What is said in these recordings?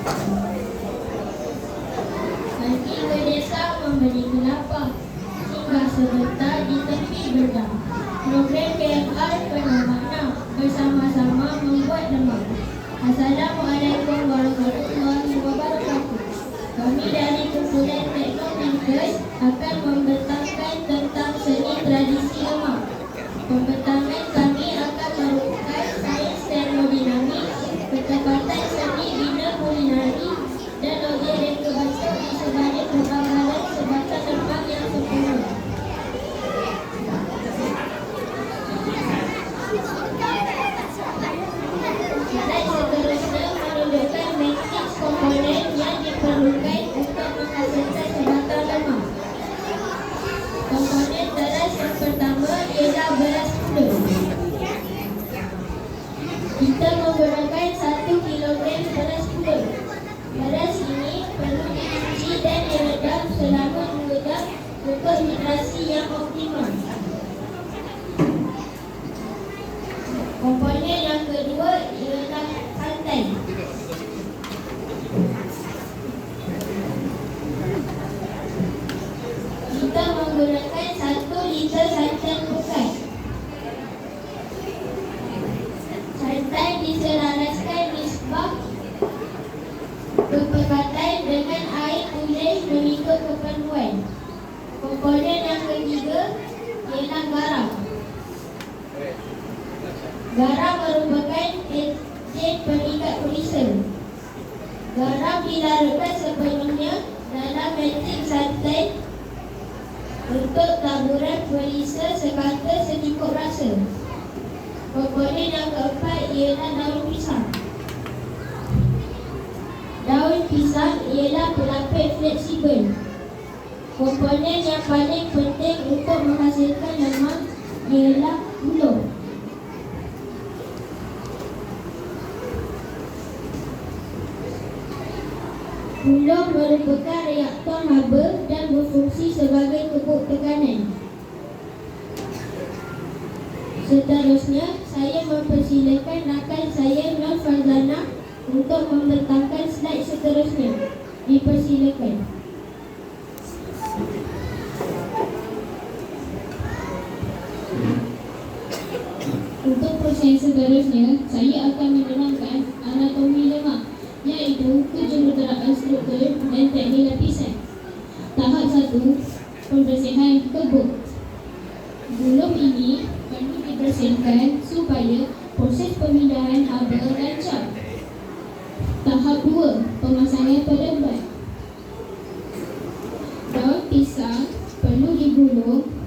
Pergi ke desa membeli kelapa, singgah sebentar di tepi bedang. Program KMR penuh makna, bersama-sama membuat lemah. Assalamualaikum warahmatullahi wabarakatuh. Kami dari kumpulan Teknomenkes akan membentangkan tentang seni tradisi lemah. Pembentangan kami akan merupakan sains termodinamik, ketepatan seni bina kulinari dan logik reka baca di sebalik kebanggalan sebatang terbang yang sempurna. Slide seterusnya menunjukkan matriks komponen yang diperlukan untuk menghasilkan sebatang lemah. Komponen beras yang pertama ialah beras pula. Kita menggunakan 1 kilogram beras pula. Beras ini perlu dicuci dan diredam selama 2 jam untuk hidrasi yang optimal. Komponen yang kedua ialah santan. Kita menggunakan 1 liter santan pekat. Santan diselaraskan nisbah kepekatan dengan air tulis mengikut keperluan. Komponen yang ketiga ialah garam. Garam merupakan agen pengikat polisel. Garam dilarutkan sepenuhnya dalam matrik santan untuk taburan polisel sekata secukup rasa. Komponen yang keempat ialah daun pisang. Daun pisang ialah pelapis fleksibel. Komponen yang paling penting untuk menghasilkan lemak ialah gula. Gula merupakan reaktor haba dan berfungsi sebagai kebuk tekanan. Seterusnya, saya mempersilakan rakan saya Nur Farzana untuk membentangkan slide seterusnya. Dipersilakan. Untuk proses seterusnya, saya akan menerangkan anatomi lemak, iaitu kejuruteraan struktur dan teknik lapisan. Tahap 1, pembersihan kebuk. Gulung ini perlu dibersihkan supaya proses pemindahan haba lancar. Tahap 2, pemasangan perebat. Daun pisang perlu digulung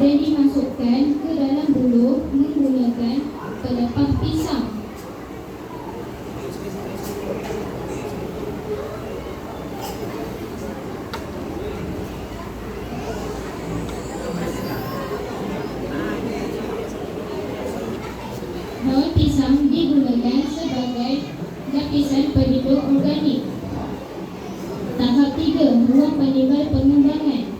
dan dimasukkan ke dalam buluh menggunakan pelepah pisang. Daun pisang digunakan sebagai lapisan pelindung organik. Tahap 3, ruang penimba pengembangan.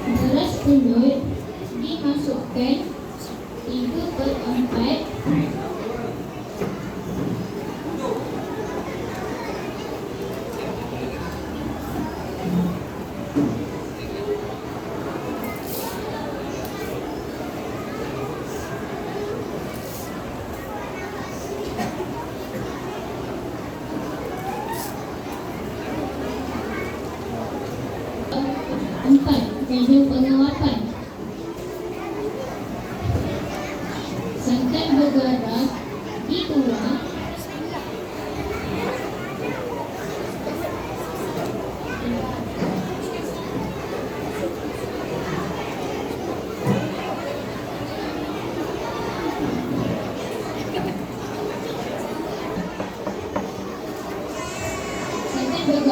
Beras pulut dimasukkan 3/4 meja pengawapan. Santan bergaram dituang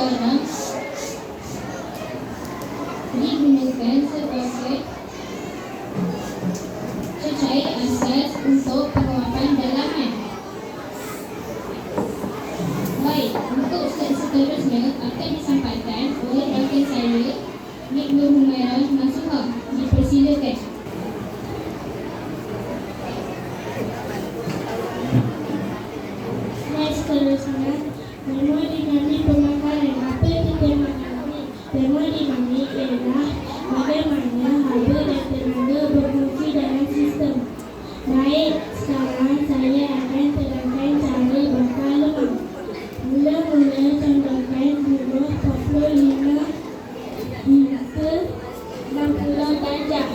garam digunakan sebagai cecair asas untuk penguapan dalaman. Baik, untuk seterusnya akan disampaikan oleh rakan saya, Nik Nur Humairah Nasuha. Dipersilakan. Seterusnya, tema dinamik pemakaran. Apa itu tema dinamik? Tema dinamik ialah bagaimana harga dan tenaga berfungsi dalam sistem. Baik, sekarang saya akan terangkan cara bakar lemak. Mula-mula tambahkan buah 45 hingga 60 darjah.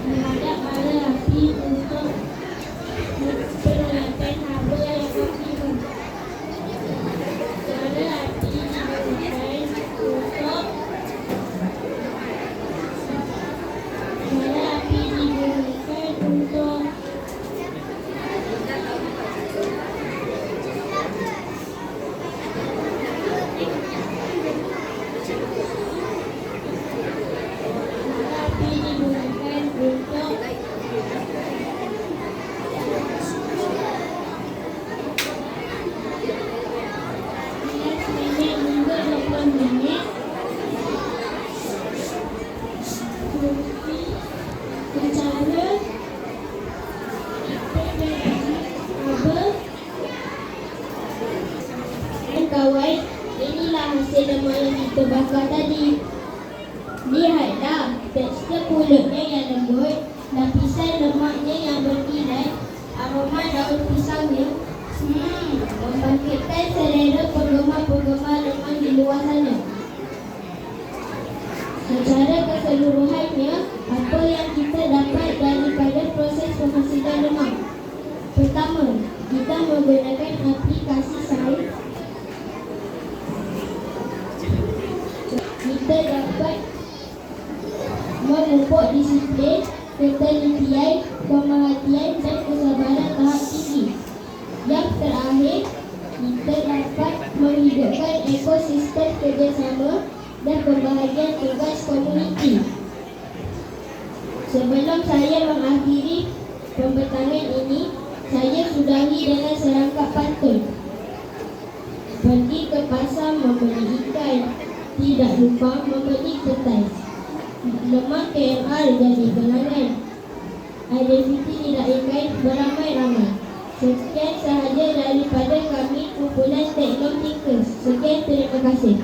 Menghadap bara api untuk perolehkan haba yang optimum. Bara api digunakan untuk kawan, inilah hasil lemak yang kita bakar tadi. Lihatlah tekstur kulitnya yang lembut, lapisan lemaknya yang berkilat, aroma daun pisangnya membangkitkan selera penggemar-penggemar lemak di luar sana. Secara keseluruhannya, apa yang kita dapat daripada proses penghasilan lemak? Pertama, kita menggunakan aplikasi sains. Kita dapat memupuk disiplin, ketelitian, pemerhatian dan kesabaran tahap tinggi. Yang terakhir, kita dapat menghidupkan ekosistem kerjasama dan pembahagian tugas komuniti. Sebelum saya mengakhiri pembentangan ini, saya sudahi dengan serangkap pantun. Pergi ke pasar membeli ikan, tidak lupa membeli kertas. Lemak KLR jadi kenangan. Identiti tidak ikan beramai-ramai. Sekian sahaja daripada kami kumpulan Tekno Thinkers. Sekian, terima kasih.